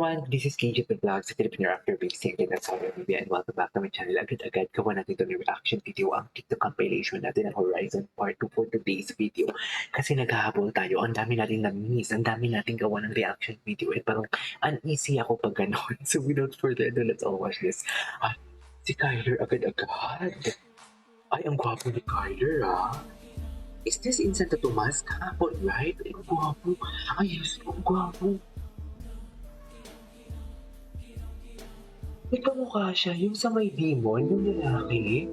everyone, this is KJ the Vlog sa Filipino Actor Based in Saudi Arabia and welcome back to my channel. Agad-agad gawa natin ito ng reaction video ang TikTok compilation natin ng Horizon Part 2 for today's video. Kasi naghahabol tayo, ang dami natin na-miss, ang dami natin gawa ng reaction video at parang uneasy ako pag ganon. So without further ado, let's all watch this. Si Kyler agad-agad. Ay, ang gwapo ni Kyler Is this in Santo Tomas? Kahapon, right? Ay, ang gwapo. Ay, yes, ang gwapo. May kamukha siya, yung sa may demon, yung lalaki.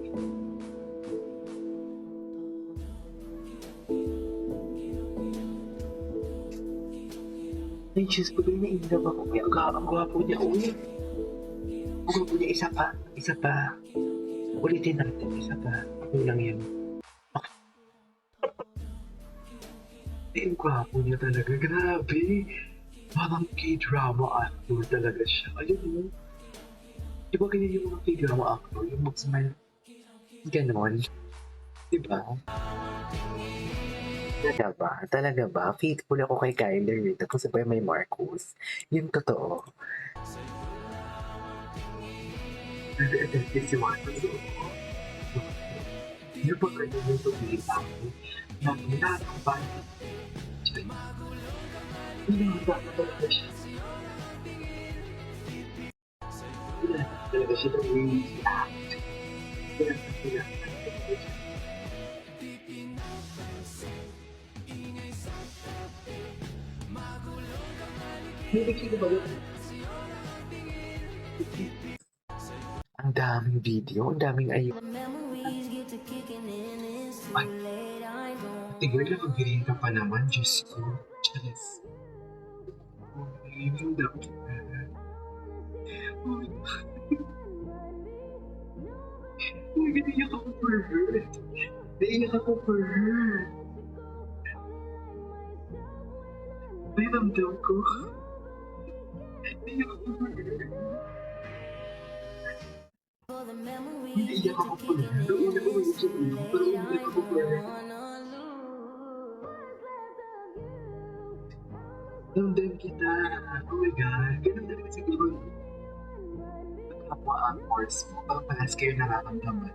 Ay, Diyos ko, doon nainlove ako. Kaya ang gwapo niya, uy. Ang gwapo niya, isa pa. Ulitin natin, isa pa. Ako lang yan. Ay, ang gwapo niya talaga, grabe. Parang K-drama actor talaga siya. Ayun mo. Diba ganyan yung mga K-drama actor, yung mag-smile, ganon. Diba? Talaga ba? Faithful ako kay Kyler. Tapos sabay may Marcos. Yung totoo. Si Marcos. Yung pag ganyan yung tumili ako, lahat ng band. Pinahata na talaga siya. Talaga siya ng really act. Kaya talaga siya. Hindi siya ba yun? Ang daming video, ang daming ayun. Ay, tigil lang ang girinta pa naman, Diyos ko. Diyos. Ay, yung dapat. Uy, naiyak ako for her. Naiyak ako for her. May ramdam ko. Naiyak ako for her. Naiyak ako for her. Noong una ko yung sa ulo, pero umiyak ako for her. Ramdam kita. Oh my God. Ganun talaga siguro. Kapwa ang course mo. Parang parehas kayo nararamdaman.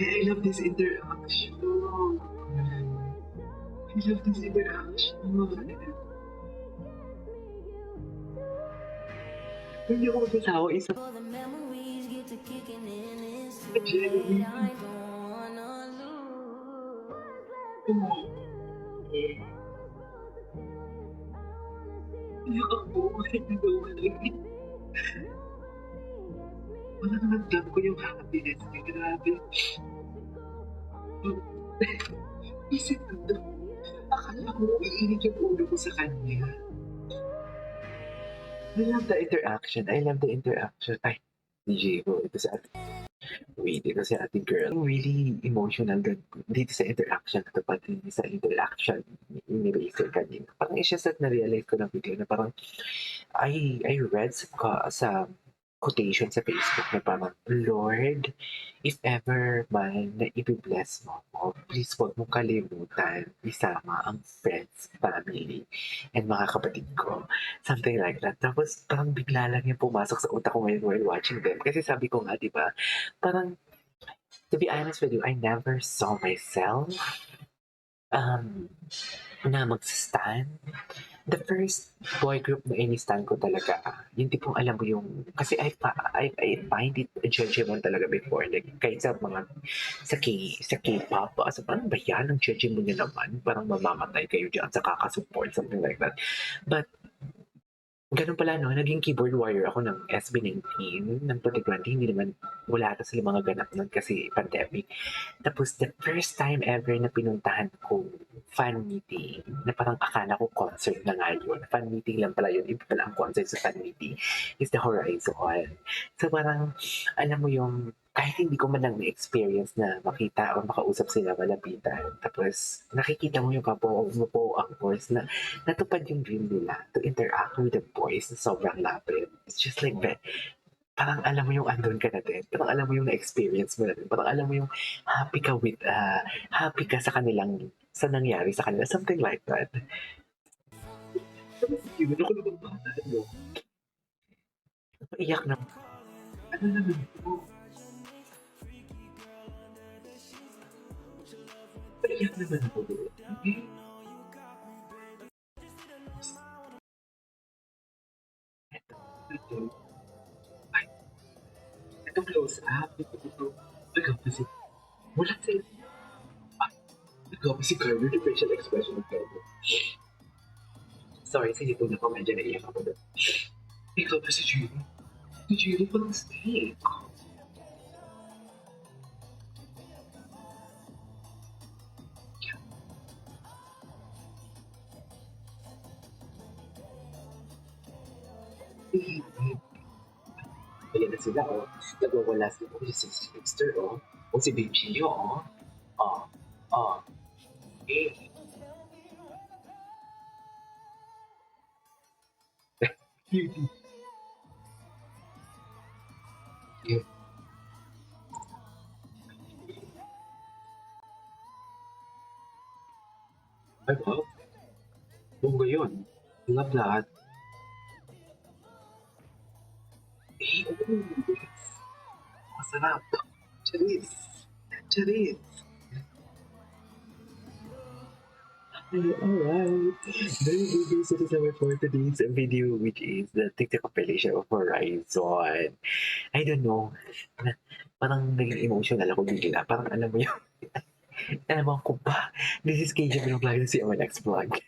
I love this interaction. I love this interaction. Hindi ako magsasawa isa. Genuine. Come on. Iyak ako. Wala naman dam ko yung happiness niya. Grabe. Isip ko, akala ko iinit yung ulo ko sa kanya. I love the interaction. Ay, DJ ko. Ito sa ating. Wait, ito sa ating girl. Really emotional dito sa interaction. Ito pati sa interaction ni Razer kanina. Parang isa sa na-realize ko ng video na parang I read sa quotation sa Facebook na parang, Lord, if ever man na i-bless mo ako, please huwag mong kalimutan isama ang friends, family, and mga kapatid ko. Something like that. Tapos parang bigla lang yung pumasok sa utak ko ngayon while watching them. Kasi sabi ko nga, di ba, parang, to be honest with you, I never saw myself na mag-stand. The first boy group na ini-stand ko talaga, yung tipong alam mo yung, kasi I find it judgment talaga before, like, kahit sa mga, sa K-pop, so parang ba yan, ang judgment mo nyo naman, parang mamamatay kayo dyan sa kakasupport, something like that. But, ganun pala, no? Naging keyboard warrior ako ng SB19 ng 2020. Hindi naman, wala ata sila mga ganap nun kasi pandemic. Tapos, the first time ever na pinuntahan ko fan meeting, na parang akala ko concert na nga yun. Fan meeting lang pala yun. Iba pala ang concert sa fan meeting is the Horizon. So, parang, alam mo yung, kahit hindi ko man lang na-experience na makita o makausap sila malapitan. Tapos, nakikita mo yung kapwa mo po actors na natupad yung dream nila to interact with the boys na sobrang lapit. It's just like that. Parang alam mo yung andun ka na din. Parang alam mo yung na-experience mo na din. Parang alam mo yung happy ka sa kanilang, sa nangyari sa kanila. Something like that. Yun, ako naman bata, no? Iyak na. Ano naman po? Paiyak naman ako doon. Eh, eto, ito, ay, ito close up. Ito. Ikaw kasi, wala sa, ikaw kasi Carlo, the facial expression of Carlo. Sorry, sige po na po, medyo naiyak ako doon. Ikaw pa si Gino. Si Gino pa ng steak. Ayan na sila, oh. Nagwawala sila. Oh, si Sister, oh. O si Baby Gio, oh. Oh, oh. Eh, cutie. Eh, ay, wow. Bongga yun. Love that. Eh, oh, masarap. Charis. Charis. Alright. Very good news. This is our for today's video, which is the TikTok compilation of Horizon. I don't know. Na, parang naging emotional ako bigla. Parang alam mo yun. Alam mo ko ba? This is KJ Vlog Live. See you on my next vlog.